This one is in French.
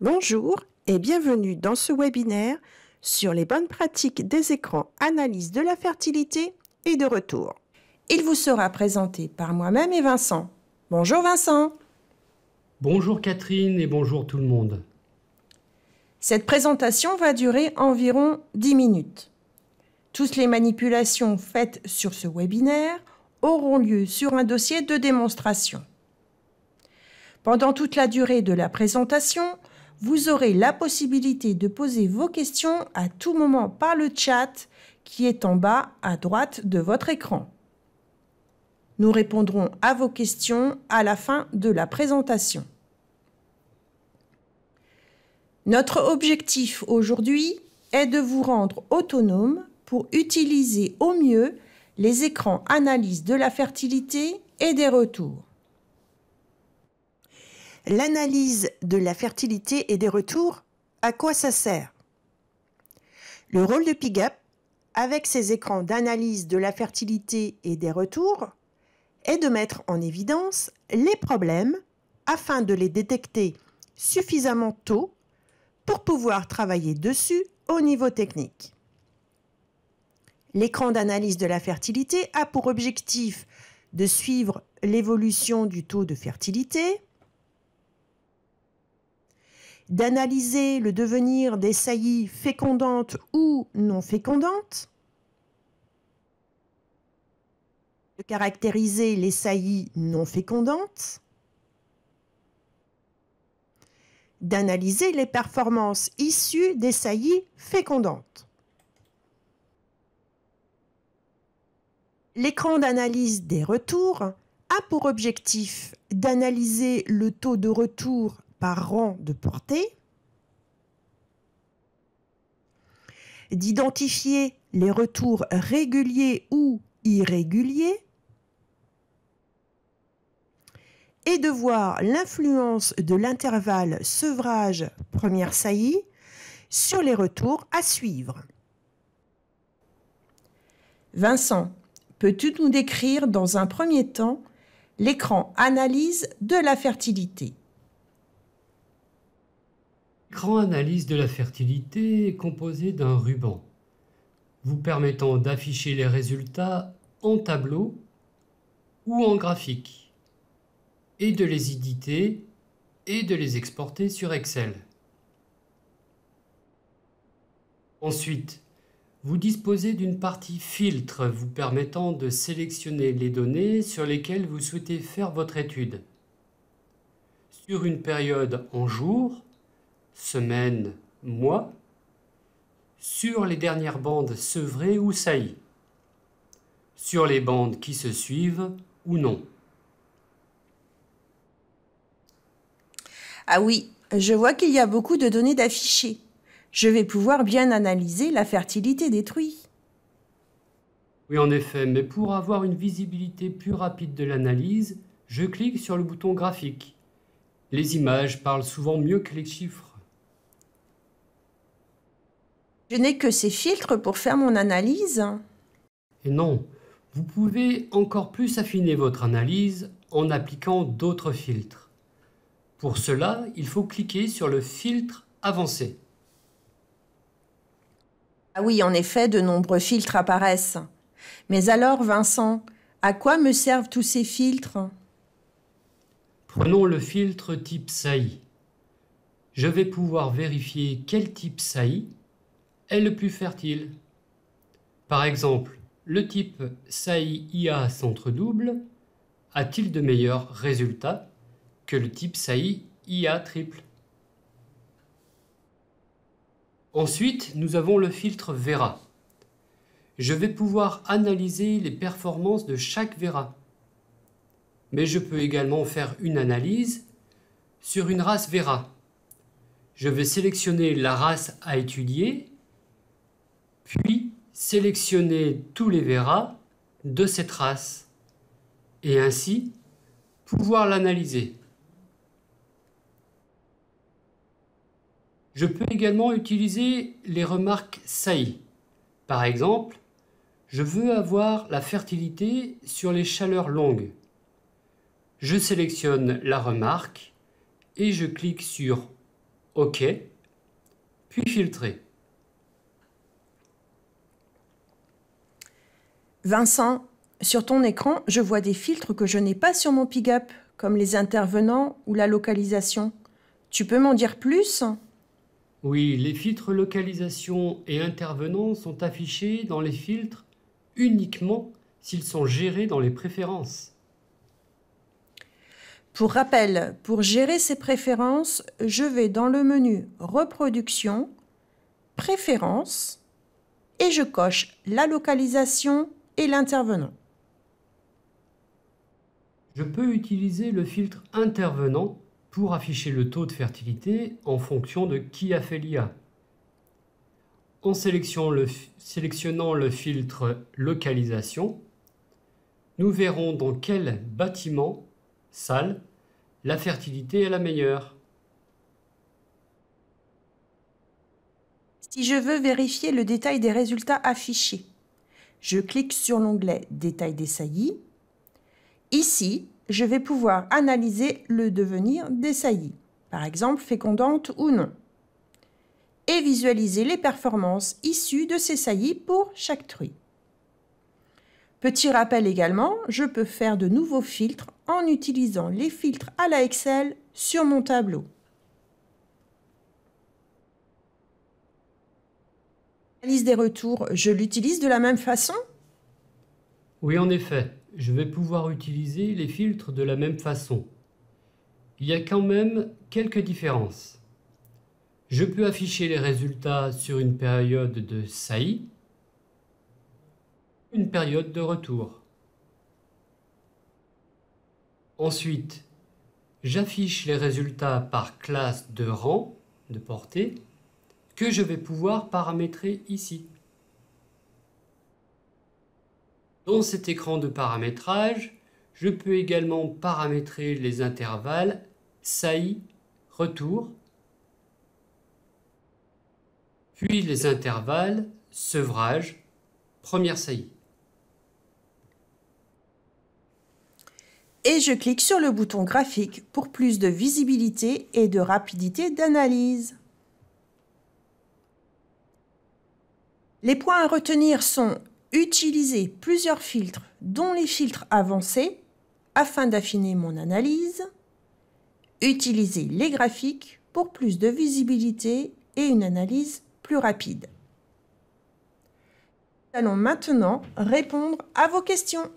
Bonjour et bienvenue dans ce webinaire sur les bonnes pratiques des écrans analyse de la fertilité et de retour. Il vous sera présenté par moi-même et Vincent. Bonjour Vincent. Bonjour Catherine et bonjour tout le monde. Cette présentation va durer environ 10 minutes. Toutes les manipulations faites sur ce webinaire auront lieu sur un dossier de démonstration. Pendant toute la durée de la présentation, vous aurez la possibilité de poser vos questions à tout moment par le chat qui est en bas à droite de votre écran. Nous répondrons à vos questions à la fin de la présentation. Notre objectif aujourd'hui est de vous rendre autonome pour utiliser au mieux les écrans analyse de la fertilité et des retours. L'analyse de la fertilité et des retours, à quoi ça sert? Le rôle de PIGAP, avec ses écrans d'analyse de la fertilité et des retours, est de mettre en évidence les problèmes afin de les détecter suffisamment tôt pour pouvoir travailler dessus au niveau technique. L'écran d'analyse de la fertilité a pour objectif de suivre l'évolution du taux de fertilité, d'analyser le devenir des saillies fécondantes ou non fécondantes, de caractériser les saillies non fécondantes, d'analyser les performances issues des saillies fécondantes. L'écran d'analyse des retours a pour objectif d'analyser le taux de retour par rang de portée, d'identifier les retours réguliers ou irréguliers et de voir l'influence de l'intervalle sevrage première saillie sur les retours à suivre. Vincent, peux-tu nous décrire dans un premier temps l'écran analyse de la fertilité? L'écran analyse de la fertilité est composé d'un ruban, vous permettant d'afficher les résultats en tableau ou en graphique, et de les éditer et de les exporter sur Excel. Ensuite, vous disposez d'une partie filtre vous permettant de sélectionner les données sur lesquelles vous souhaitez faire votre étude. Sur une période en jours, semaines, mois, sur les dernières bandes sevrées ou saillies, sur les bandes qui se suivent ou non. Ah oui, je vois qu'il y a beaucoup de données d'afficher. Je vais pouvoir bien analyser la fertilité des truies. Oui, en effet, mais pour avoir une visibilité plus rapide de l'analyse, je clique sur le bouton graphique. Les images parlent souvent mieux que les chiffres. Je n'ai que ces filtres pour faire mon analyse. Et non, vous pouvez encore plus affiner votre analyse en appliquant d'autres filtres. Pour cela, il faut cliquer sur le filtre avancé. Ah oui, en effet, de nombreux filtres apparaissent. Mais alors, Vincent, à quoi me servent tous ces filtres? Prenons le filtre type saillie. Je vais pouvoir vérifier quel type saillie est le plus fertile. Par exemple, le type saillie IA centre double a-t-il de meilleurs résultats que le type saillie IA triple? Ensuite, nous avons le filtre Vera. Je vais pouvoir analyser les performances de chaque Vera. Mais je peux également faire une analyse sur une race Vera. Je vais sélectionner la race à étudier, puis sélectionner tous les Vera de cette race, et ainsi pouvoir l'analyser. Je peux également utiliser les remarques saillies. Par exemple, je veux avoir la fertilité sur les chaleurs longues. Je sélectionne la remarque et je clique sur OK, puis filtrer. Vincent, sur ton écran, je vois des filtres que je n'ai pas sur mon PIGAP, comme les intervenants ou la localisation. Tu peux m'en dire plus? Oui, les filtres localisation et intervenants sont affichés dans les filtres uniquement s'ils sont gérés dans les préférences. Pour rappel, pour gérer ces préférences, je vais dans le menu Reproduction, Préférences et je coche la localisation et l'intervenant. Je peux utiliser le filtre intervenant pour afficher le taux de fertilité en fonction de qui a fait l'IA. En sélectionnant le filtre localisation, nous verrons dans quel bâtiment, salle, la fertilité est la meilleure. Si je veux vérifier le détail des résultats affichés, je clique sur l'onglet Détail des saillies. Ici, je vais pouvoir analyser le devenir des saillies, par exemple fécondantes ou non, et visualiser les performances issues de ces saillies pour chaque truie. Petit rappel également, je peux faire de nouveaux filtres en utilisant les filtres à la Excel sur mon tableau. L'analyse des retours, je l'utilise de la même façon? Oui, en effet, je vais pouvoir utiliser les filtres de la même façon. Il y a quand même quelques différences. Je peux afficher les résultats sur une période de saillie, une période de retour. Ensuite, j'affiche les résultats par classe de rang, de portée, que je vais pouvoir paramétrer ici. Dans cet écran de paramétrage, je peux également paramétrer les intervalles saillie, retour, puis les intervalles sevrage, première saillie. Et je clique sur le bouton graphique pour plus de visibilité et de rapidité d'analyse. Les points à retenir sont utiliser plusieurs filtres, dont les filtres avancés, afin d'affiner mon analyse, utiliser les graphiques pour plus de visibilité et une analyse plus rapide. Nous allons maintenant répondre à vos questions.